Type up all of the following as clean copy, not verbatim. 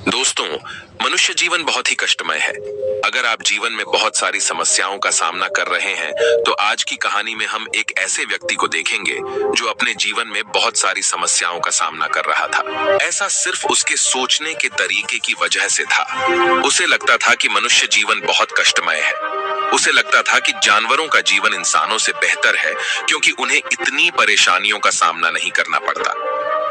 दोस्तों, मनुष्य जीवन बहुत ही कष्टमय है। अगर आप जीवन में बहुत सारी समस्याओं का सामना कर रहे हैं, तो आज की कहानी में हम एक ऐसे व्यक्ति को देखेंगे जो अपने जीवन में बहुत सारी समस्याओं का सामना कर रहा था। ऐसा सिर्फ उसके सोचने के तरीके की वजह से था। उसे लगता था कि मनुष्य जीवन बहुत कष्टमय है। उसे लगता था कि जानवरों का जीवन इंसानों से बेहतर है, क्योंकि उन्हें इतनी परेशानियों का सामना नहीं करना पड़ता।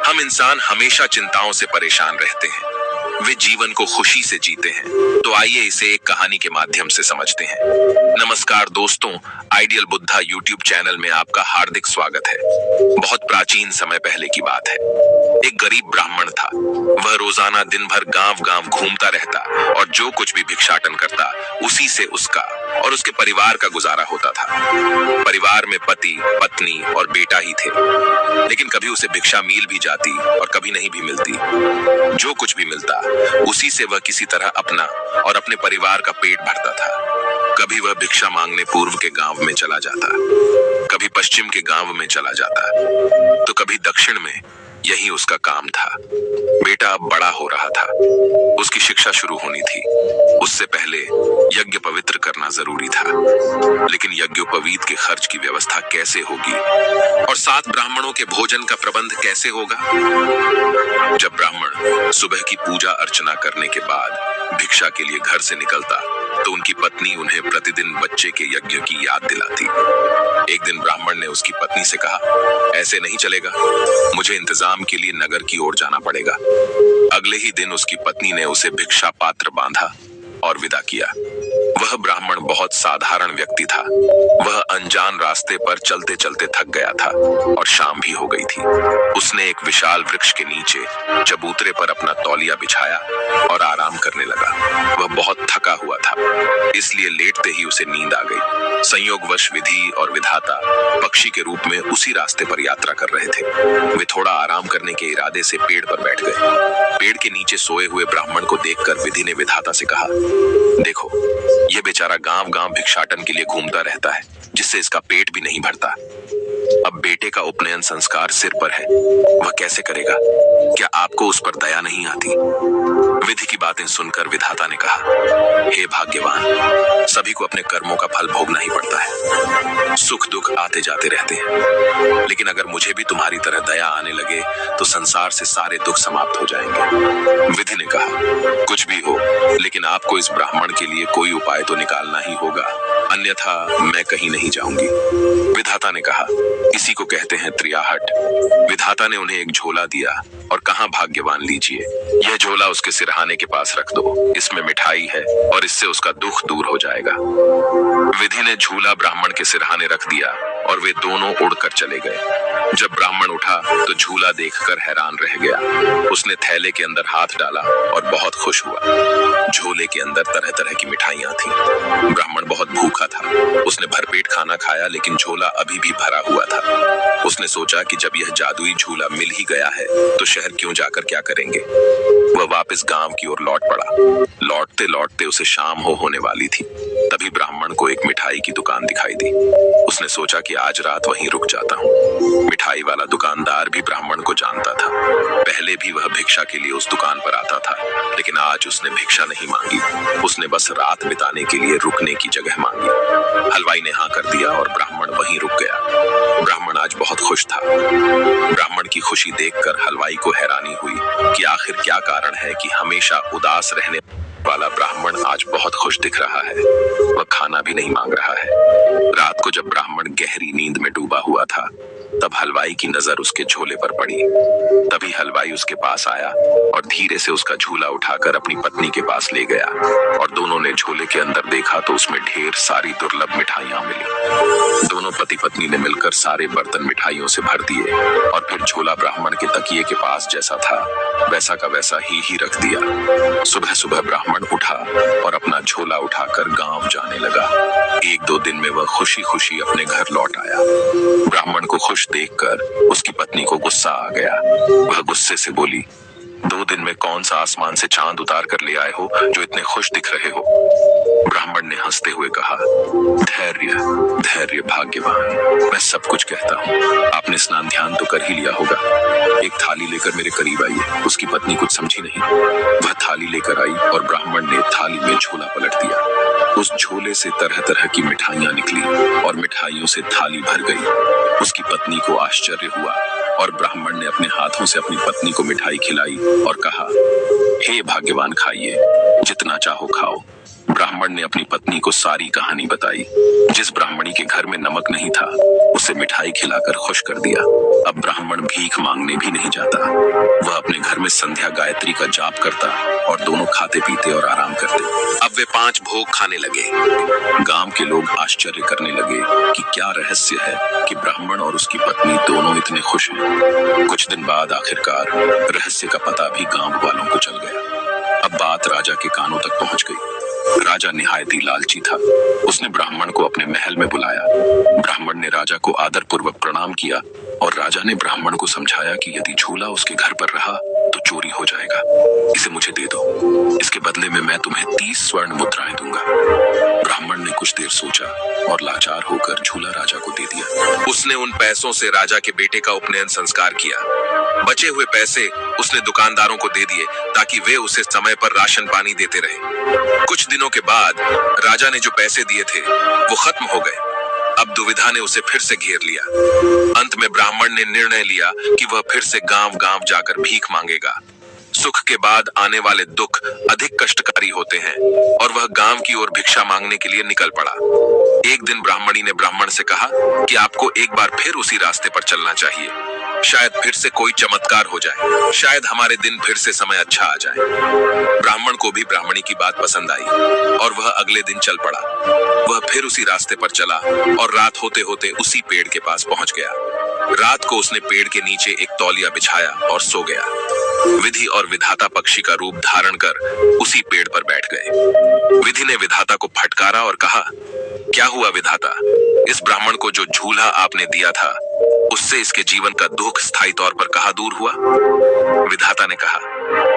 हम इंसान हमेशा चिंताओं से परेशान रहते हैं। वे जीवन को खुशी से जीते हैं। तो आइए इसे एक कहानी के माध्यम से समझते हैं। नमस्कार दोस्तों, आइडियल बुद्धा यूट्यूब चैनल में आपका हार्दिक स्वागत है। बहुत प्राचीन समय पहले की बात है। एक गरीब ब्राह्मण था। वह रोजाना दिन भर गांव-गांव घूमता रहता और जो कुछ भी भिक्षाटन करता, उसी से उसका और उसके परिवार का गुजारा होता था। परिवार में पति, पत्नी और बेटा ही थे, लेकिन कभी उसे भिक्षा मिल भी जाती और कभी नहीं भी मिलती। जो कुछ भी मिलता, उसी से वह किसी तरह अपना और अपने परिवार का पेट भरता था। कभी वह भिक्षा मांगने पूर्व के गांव में चला जाता, कभी पश्चिम के गांव में चला जाता, तो कभी दक्षिण में। यही उसका काम था। बेटा अब बड़ा हो रहा था, उसकी शिक्षा शुरू होनी थी। उससे पहले यज्ञ पवित्र करना जरूरी था, लेकिन यज्ञोपवीत के खर्च की व्यवस्था कैसे होगी और 7 ब्राह्मणों के भोजन का प्रबंध कैसे होगा? जब ब्राह्मण सुबह की पूजा अर्चना करने के बाद भिक्षा के लिए घर से निकलता, तो उनकी पत्नी उन्हें प्रतिदिन बच्चे के यज्ञ की याद दिलाती। एक दिन ब्राह्मण ने उसकी पत्नी से कहा, ऐसे नहीं चलेगा, मुझे इंतजाम के लिए नगर की ओर जाना पड़ेगा। अगले ही दिन उसकी पत्नी ने उसे भिक्षा पात्र बांधा और विदा किया। वह ब्राह्मण बहुत साधारण व्यक्ति था। वह अनजान रास्ते पर चलते चलते थक गया था और शाम भी हो गई थी। उसने एक विशाल वृक्ष के नीचे चबूतरे पर अपना तौलिया बिछाया और आराम करने लगा। वह बहुत थका हुआ था, इसलिए लेटते ही उसे नींद आ गई। संयोगवश विधि और विधाता पक्षी के रूप में उसी रास्ते पर यात्रा कर रहे थे। वे थोड़ा आराम करने के इरादे से पेड़ पर बैठ गए। पेड़ के नीचे सोए हुए ब्राह्मण को देखकर विधि ने विधाता से कहा, देखो, ये बेचारा गांव-गांव भिक्षाटन के लिए घूमता रहता है, जिससे इसका पेट भी नहीं भरता। अब बेटे का उपनयन संस्कार सिर पर है, वह कैसे करेगा? क्या आपको उस पर दया नहीं आती? विधि की बातें सुनकर विधाता ने कहा, हे भाग्यवान, सभी को अपने कर्मों का फल भोगना ही पड़ता है। सुख दुख आते जाते रहते हैं, लेकिन अगर मुझे भी तुम्हारी तरह दया आने लगे, तो संसार से सारे दुख समाप्त हो जाएंगे। विधि ने कहा, कुछ भी हो, लेकिन आपको इस ब्राह्मण के लिए कोई उपाय तो निकालना ही होगा, अन्यथा मैं कहीं नहीं जाऊंगी। विधाता ने कहा, इसी को कहते हैं त्रियाहट। विधाता ने उन्हें एक झोला दिया और कहा, भाग्यवान लीजिए, यह झोला उसके सिरहाने के पास रख दो। इसमें मिठाई है और इससे उसका दुख दूर हो जाएगा। विधि ने झूला ब्राह्मण के सिरहाने रख दिया और वे दोनों उड़कर चले गए। जब ब्राह्मण उठा तो झूला देखकर हैरान रह गया। उसने थैले के अंदर हाथ डाला और बहुत खुश हुआ। झोले के अंदर तरह तरह की मिठाइयां थीं। ब्राह्मण बहुत भूखा था। उसने भरपेट खाना खाया, लेकिन झोला अभी भी भरा हुआ था। उसने सोचा कि जब यह जादुई झूला मिल ही गया है, तो शहर क्यों जाकर क्या करेंगे। वह वापस गांव की ओर लौट पड़ा। लौटते लौटते उसे शाम होने वाली थी। तभी ब्राह्मण को एक मिठाई की दुकान दिखाई दी। उसने सोचा कि आज रात वहीं रुक जाता हूँ। मिठाई वाला दुकानदार भी ब्राह्मण को जानता था। पहले भी वह भिक्षा के लिए उस दुकान पर आता था, लेकिन आज उसने भिक्षा नहीं मांगी। उसने बस रात बिताने के लिए रुकने की जगह मांगी। हलवाई ने हाँ कर दिया और ब्राह्मण वहीं रुक गया। ब्राह्मण आज बहुत खुश था। ब्राह्मण की खुशी देखकर हलवाई को हैरानी हुई कि आखिर क्या कारण है कि हमेशा उदास रहने वाला ब्राह्मण आज बहुत खुश दिख रहा है। वह खाना भी नहीं मांग रहा है। रात को जब ब्राह्मण गहरी नींद में डूबा हुआ था, तब हलवाई की नजर उसके झोले पर पड़ी। तभी हलवाई उसके पास आया और धीरे से उसका झूला उठाकर अपनी पत्नी के पास ले गया और दोनों ने झोले के अंदर देखा तो उसमें ढेर सारी दुर्लभ मिठाइयां मिली। दोनों पति पत्नी ने मिलकर सारे बर्तन मिठाइयों से भर दिए और फिर झोला ब्राह्मण के तकिए के पास जैसा था, वैसा का वैसा ही रख दिया। सुबह सुबह ब्राह्मण उठा और अपना झोला उठाकर गांव जाने लगा। 1-2 दिन में वह खुशी खुशी अपने घर लौट आया। ब्राह्मण को खुश देखकर उसकी पत्नी को गुस्सा आ गया। वह गुस्से से बोली, 2 दिन में कौन सा आसमान से चांद उतार कर ले आए हो जो इतने खुश दिख रहे हो? ब्राह्मण ने हंसते हुए कहा, धैर्य धैर्य भाग्यवान, मैं सब कुछ कहता हूँ। आपने स्नान ध्यान तो कर ही लिया होगा। एक थाली लेकर मेरे करीब आइए। उसकी पत्नी कुछ समझी नहीं। वह थाली लेकर आई और ब्राह्मण ने थाली में झोला पलट दिया। उस झोले से तरह तरह की मिठाइयां निकली और मिठाइयों से थाली भर गई। उसकी पत्नी को आश्चर्य हुआ और ब्राह्मण ने अपने हाथों से अपनी पत्नी को मिठाई खिलाई और कहा, हे भाग्यवान, खाइए, जितना चाहो खाओ। ब्राह्मण ने अपनी पत्नी को सारी कहानी बताई। जिस ब्राह्मणी के घर में नमक नहीं था, उसे मिठाई खिलाकर खुश कर दिया। अब ब्राह्मण भीख मांगने भी नहीं जाता। वह अपने घर में संध्या गायत्री का जाप करता और दोनों खाते पीते और आराम करते। अब वे 5 भोग खाने लगे। गांव के लोग आश्चर्य करने लगे कि क्या रहस्य है कि ब्राह्मण और उसकी पत्नी दोनों इतने खुश हैं। कुछ दिन बाद आखिरकार रहस्य का पता भी गांव वालों को चल गया। अब बात राजा के कानों तक पहुंच गई। राजा निहायत ही लालची था। उसने ब्राह्मण को अपने महल में बुलाया। ब्राह्मण ने राजा को आदर पूर्वक प्रणाम किया और राजा ने ब्राह्मण को समझाया कि यदि झूला उसके घर पर रहा तो चोरी हो जाएगा। इसे मुझे दे दो, इसके बदले में मैं तुम्हें 30 स्वर्ण मुद्राएं दूंगा। ब्राह्मण ने कुछ देर सोचा और लाचार होकर झूला राजा को दे दिया। उसने उन पैसों से राजा के बेटे का उपनयन संस्कार किया। बचे हुए पैसे उसने दुकानदारों को दे दिए ताकि वे उसे समय पर राशन पानी देते रहे। कुछ दिनों के बाद राजा ने जो पैसे दिए थे वो खत्म हो गए। अब दुविधा ने उसे फिर से घेर लिया। अंत में ब्राह्मण ने निर्णय लिया कि वह फिर से गांव-गांव जाकर भीख मांगेगा। सुख के बाद आने वाले दुख अधिक कष्टकारी होते हैं और वह गांव की ओर भिक्षा मांगने के लिए निकल पड़ा। एक दिन ब्राह्मणी ने ब्राह्मण से कहा कि आपको एक बार फिर उसी रास्ते पर चलना चाहिए। शायद फिर से कोई चमत्कार हो जाए, शायद हमारे दिन फिर से समय अच्छा आ जाए। ब्राह्मण को भी ब्राह्मणी की बात पसंद आई और वह अगले दिन चल पड़ा। वह फिर उसी रास्ते पर चला और रात होते होते उसी पेड़ के पास पहुंच गया। रात को उसने पेड़ के नीचे एक तौलिया बिछाया और सो गया। विधि और विधाता पक्षी का रूप धारण कर उसी पेड़ पर बैठ गए। विधि ने विधाता को फटकारा और कहा, क्या हुआ विधाता? इस ब्राह्मण को जो झूला आपने दिया था उससे इसके जीवन का दुख स्थायी तौर पर कहाँ दूर हुआ? विधाता ने कहा,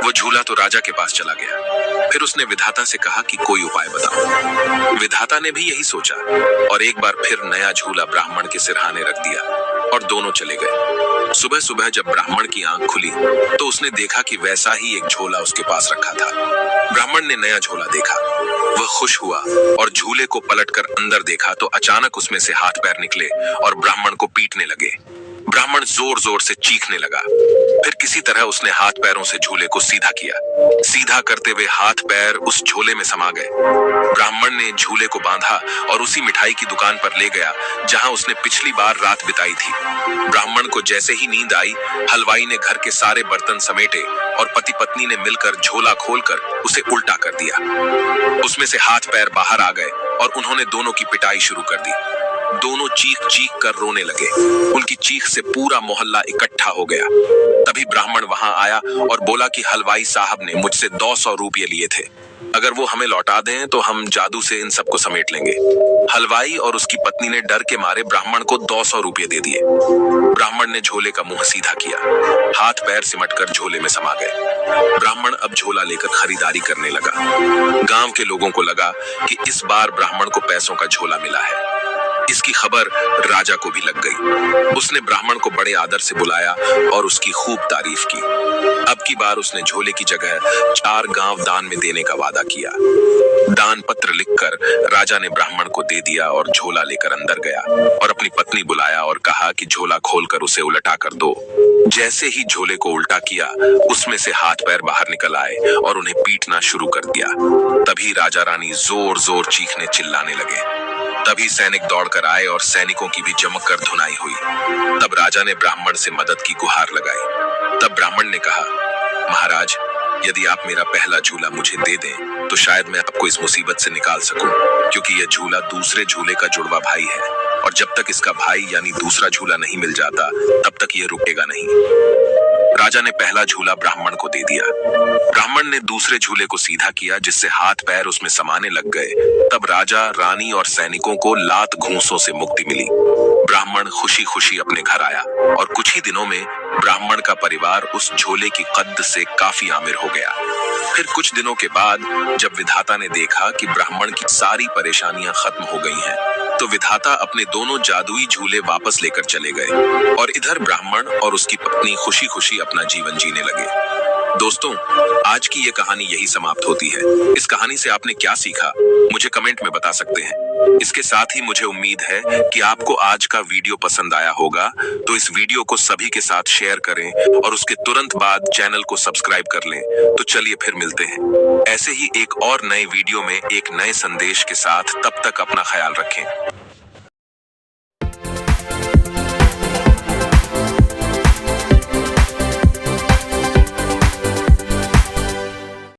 वो झूला तो राजा के पास चला गया। फिर उसने विधाता से कहा कि कोई उपाय बताओ। विधाता ने भी यही सोचा और एक बार फिर नया झूला ब्राह्मण के सिरहाने रख दिया और दोनों चले गए। सुबह सुबह जब ब्राह्मण की आंख खुली तो उसने देखा कि वैसा ही एक झोला उसके पास रखा था। ब्राह्मण ने नया झोला देखा। वह खुश हुआ और झूले को पलटकर अंदर देखा तो अचानक उसमें से हाथ पैर निकले और ब्राह्मण को पीटने लगे। ब्राह्मण जोर जोर से चीखने लगा। फिर किसी तरह उसने हाथ पैरों से झूले को सीधा किया। सीधा करते हुए हाथ पैर उस झोले में समा गए। ब्राह्मण ने झूले को बांधा और उसी मिठाई की दुकान पर ले गया जहां उसने पिछली बार रात बिताई थी। ब्राह्मण को जैसे ही नींद आई, हलवाई ने घर के सारे बर्तन समेटे और पति पत्नी ने मिलकर झोला खोलकर उसे उल्टा कर दिया। उसमें से हाथ पैर बाहर आ गए और उन्होंने दोनों की पिटाई शुरू कर दी। दोनों चीख चीख कर रोने लगे। उनकी चीख से पूरा मोहल्ला इकट्ठा हो गया। तभी ब्राह्मण वहां आया और बोला कि हलवाई साहब ने मुझसे 200 रुपये लिए थे। अगर वो हमें लौटा दें तो हम जादू से इन सबको समेट लेंगे। हलवाई और उसकी पत्नी ने डर के मारे ब्राह्मण को 200 रुपये दे दिए। ब्राह्मण ने झोले का मुंह सीधा किया। हाथ पैर सिमटकर झोले में समा गए। ब्राह्मण अब झोला लेकर खरीदारी करने लगा। गांव के लोगों को लगा कि इस बार ब्राह्मण को पैसों का झोला मिला है। इसकी खबर राजा को भी लग गई। उसने ब्राह्मण को बड़े आदर से बुलाया और उसकी खूब तारीफ की। अब की बार उसने झोले की जगह 4 गांव दान में देने का वादा किया। दान पत्र लिखकर राजा ने ब्राह्मण को दे दिया और झोला लेकर अंदर गया और अपनी पत्नी बुलाया और कहा कि झोला खोलकर उसे उल्टा कर दो। जैसे ही झोले को उल्टा किया, उसमें से हाथ पैर बाहर निकल आए और उन्हें पीटना शुरू कर दिया। तभी राजा रानी जोर जोर चीखने चिल्लाने लगे। तभी सैनिक दौड़कर आए और सैनिकों की भी जमक कर धुनाई हुई। तब राजा ने ब्राह्मण से मदद की गुहार लगाई। तब ब्राह्मण ने कहा, महाराज, यदि आप मेरा पहला झूला मुझे दे दें तो शायद मैं आपको इस मुसीबत से निकाल सकूं, क्योंकि यह झूला दूसरे झूले का जुड़वा भाई है और जब तक इसका भाई यानी दूसरा झूला नहीं मिल जाता तब तक यह रुकेगा नहीं। राजा ने पहला झूला ब्राह्मण को दे दिया। ब्राह्मण ने दूसरे झूले को सीधा किया जिससे हाथ पैर उसमें समाने लग गए। तब राजा, रानी और सैनिकों को लात घूंसों से मुक्ति मिली। ब्राह्मण खुशी खुशी अपने घर आया और कुछ ही दिनों में ब्राह्मण का परिवार उस झोले की कद्द से काफी आमिर हो गया। फिर कुछ दिनों के बाद जब विधाता ने देखा कि ब्राह्मण की सारी परेशानियां खत्म हो गई हैं, तो विधाता अपने दोनों जादुई झूले वापस लेकर चले गए और इधर ब्राह्मण और उसकी पत्नी खुशी खुशी अपना जीवन जीने लगे। दोस्तों, आज की ये कहानी यही समाप्त होती है। इस कहानी से आपने क्या सीखा, मुझे कमेंट में बता सकते हैं। इसके साथ ही मुझे उम्मीद है कि आपको आज का वीडियो पसंद आया होगा, तो इस वीडियो को सभी के साथ शेयर करें और उसके तुरंत बाद चैनल को सब्सक्राइब कर लें। तो चलिए फिर मिलते हैं ऐसे ही एक और नए वीडियो में एक नए संदेश के साथ। तब तक अपना ख्याल रखें।